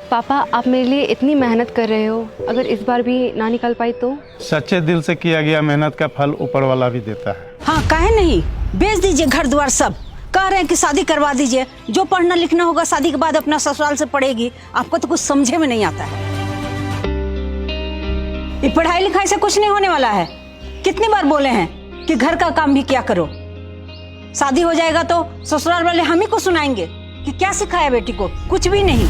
पापा आप मेरे लिए इतनी मेहनत कर रहे हो, अगर इस बार भी ना निकाल पाई तो? सच्चे दिल से किया गया मेहनत का फल ऊपर वाला भी देता है। हाँ काहे नहीं, बेच दीजिए घर द्वार सब। कह रहे हैं कि शादी करवा दीजिए, जो पढ़ना लिखना होगा शादी के बाद अपना ससुराल से पढ़ेगी। आपको तो कुछ समझे में नहीं आता है। ये पढ़ाई लिखाई से कुछ नहीं होने वाला है। कितनी बार बोले हैं कि घर का काम भी क्या करो। शादी हो जाएगा तो ससुराल वाले हम ही को सुनाएंगे कि क्या सिखाया बेटी को, कुछ भी नहीं।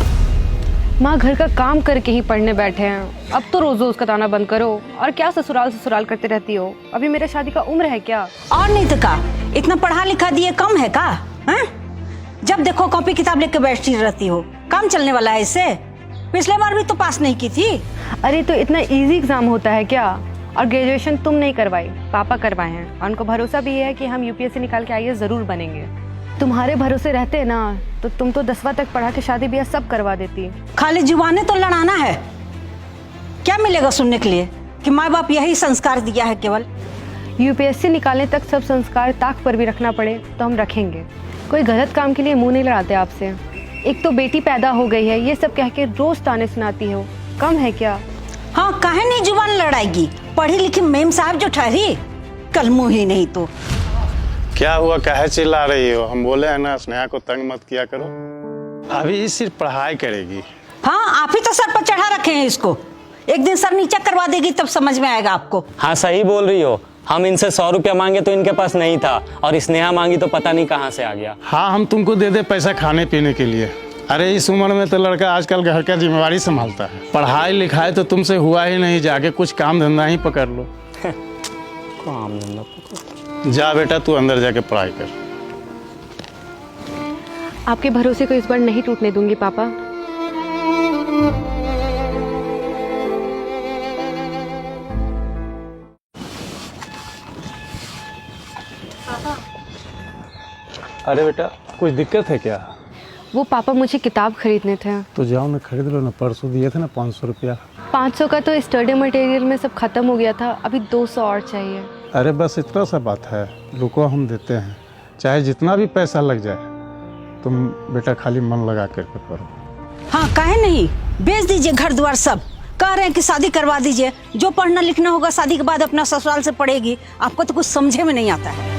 माँ घर का काम करके ही पढ़ने बैठे हैं, अब तो रोज रोज का ताना बंद करो। और क्या ससुराल ससुराल करते रहती हो, अभी मेरे शादी का उम्र है क्या? और नहीं तो का, इतना पढ़ा लिखा दिए कम है का? है? जब देखो कॉपी किताब लेके बैठी रहती हो, काम चलने वाला है इससे? पिछले बार भी तो पास नहीं की थी। अरे तो इतना इजी एग्जाम होता है क्या? और ग्रेजुएशन तुम नहीं करवाई, पापा करवाए हैं, और उनको भरोसा भी है कि हम यूपीएससी निकाल के आईएएस जरूर बनेंगे। तुम्हारे भरोसे रहते ना तो तुम तो 10वां तक पढ़ा के शादी ब्याह सब करवा देती। खाली जुबानें तो लड़ाना है। क्या मिलेगा सुनने के लिए कि माँ बाप यही संस्कार दिया है केवल? यूपीएससी निकालने तक सब संस्कार ताक पर भी रखना पड़े तो हम रखेंगे। कोई गलत काम के लिए मुंह नहीं लड़ाते आपसे। एक तो बेटी पैदा हो गई है, ये सब कह के रोज ताने सुनाती हो, कम है क्या? हाँ काहे नहीं जुबान लड़ाएगी, पढ़ी लिखी मेम साहब जो ठहरी, कल मुँह ही नहीं तो। क्या हुआ, काहे चिल्ला रही हो? हम बोले हैं ना स्नेहा को तंग मत किया करो। अभी सिर्फ पढ़ाई करेगी। हाँ आप ही तो सर पर चढ़ा रखे हैं इसको। एक दिन सर नीचा करवा देगी तब समझ में आएगा आपको। हाँ सही बोल रही हो। हम इनसे 100 रुपया मांगे तो इनके पास नहीं था, और स्नेहा मांगी तो पता नहीं कहाँ से आ गया। हाँ हम तुमको दे दे पैसा खाने पीने के लिए। अरे इस उम्र में तो लड़का आजकल घर का जिम्मेवारी संभालता है। पढ़ाई लिखाई तो तुमसे हुआ ही नहीं, जाके कुछ काम धंधा ही पकड़ लो। काम धंधा पकड़। जा बेटा तू अंदर जाके पढ़ाई कर। आपके भरोसे को इस बार नहीं टूटने दूंगी पापा। अरे बेटा कुछ दिक्कत है क्या? वो पापा मुझे किताब खरीदने थे। तो जाओ ना खरीद लो ना, परसों दिए थे ना 500 रुपया। 500 का तो स्टडी मटेरियल में सब खत्म हो गया था, अभी 200 और चाहिए। अरे बस इतना सा बात है, रुको हम देते हैं, चाहे जितना भी पैसा लग जाए। तुम बेटा खाली मन लगा करके पढ़ो। हाँ काहे नहीं, बेच दीजिए घर द्वार सब। कह रहे हैं कि शादी करवा दीजिए, जो पढ़ना लिखना होगा शादी के बाद अपना ससुराल से पढ़ेगी। आपको तो कुछ समझे में नहीं आता है।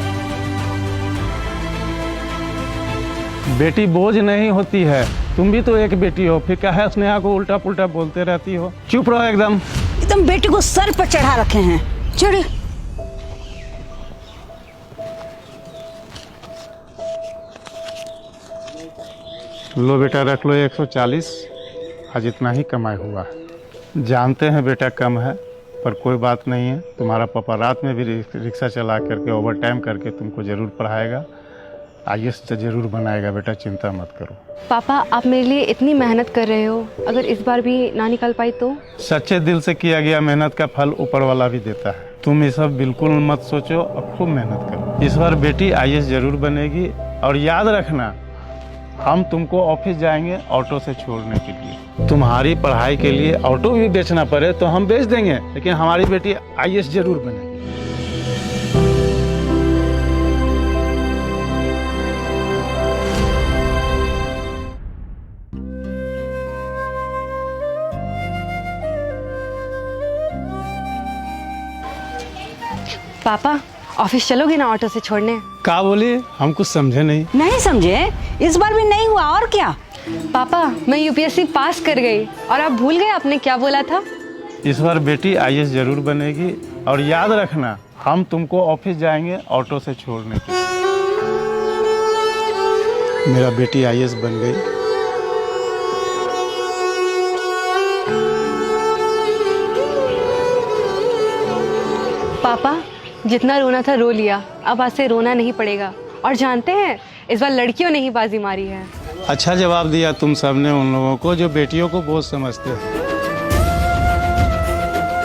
बेटी बोझ नहीं होती है, तुम भी तो एक बेटी हो, फिर क्या है स्नेहा को उल्टा पुल्टा बोलते रहती हो? चुप रहो एकदम। एकदम बेटी को सर पर चढ़ा रखे हैं। चढ़ी। लो बेटा रख लो 140। आज इतना ही कमाई हुआ है। जानते हैं बेटा कम है, पर कोई बात नहीं है। तुम्हारा पापा रात में भी रिक्शा चला करके ओवर टाइम करके तुमको ज़रूर पढ़ाएगा, आईएएस जरूर बनाएगा बेटा, चिंता मत करो। पापा आप मेरे लिए इतनी मेहनत कर रहे हो, अगर इस बार भी ना निकाल पाई तो? सच्चे दिल से किया गया मेहनत का फल ऊपर वाला भी देता है। तुम ये सब बिल्कुल मत सोचो और खूब मेहनत करो। इस बार बेटी आईएएस जरूर बनेगी। और याद रखना, हम तुमको ऑफिस जाएंगे ऑटो से छोड़ने के लिए। तुम्हारी पढ़ाई के लिए ऑटो भी बेचना पड़े तो हम बेच देंगे, लेकिन हमारी बेटी आईएएस जरूर बनेगी। पापा ऑफिस चलोगे ना ऑटो से छोड़ने? क्या बोली? हम कुछ समझे नहीं। नहीं समझे? इस बार भी नहीं हुआ और क्या? पापा मैं यूपीएससी पास कर गई और आप भूल गए आपने क्या बोला था? इस बार बेटी आईएएस जरूर बनेगी। और याद रखना, हम तुमको ऑफिस जाएंगे ऑटो से छोड़ने के लिए। मेरा बेटी आईएएस बन गई। पापा जितना रोना था रो लिया, अब आज से रोना नहीं पड़ेगा। और जानते हैं इस बार लड़कियों ने ही बाजी मारी है। अच्छा जवाब दिया तुम सबने उन लोगों को जो बेटियों को बोझ समझते हैं।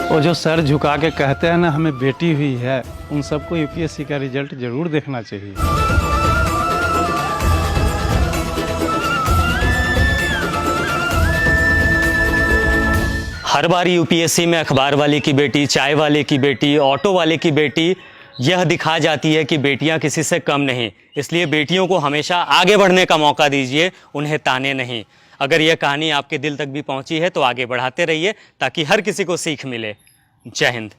वो जो सर झुका के कहते हैं ना हमें बेटी हुई है, उन सबको यूपीएससी का रिजल्ट जरूर देखना चाहिए। हर बार यूपीएससी में अखबार वाले की बेटी, चाय वाले की बेटी, ऑटो वाले की बेटी यह दिखा जाती है कि बेटियां किसी से कम नहीं। इसलिए बेटियों को हमेशा आगे बढ़ने का मौका दीजिए, उन्हें ताने नहीं। अगर यह कहानी आपके दिल तक भी पहुंची है तो आगे बढ़ाते रहिए ताकि हर किसी को सीख मिले। जय हिंद।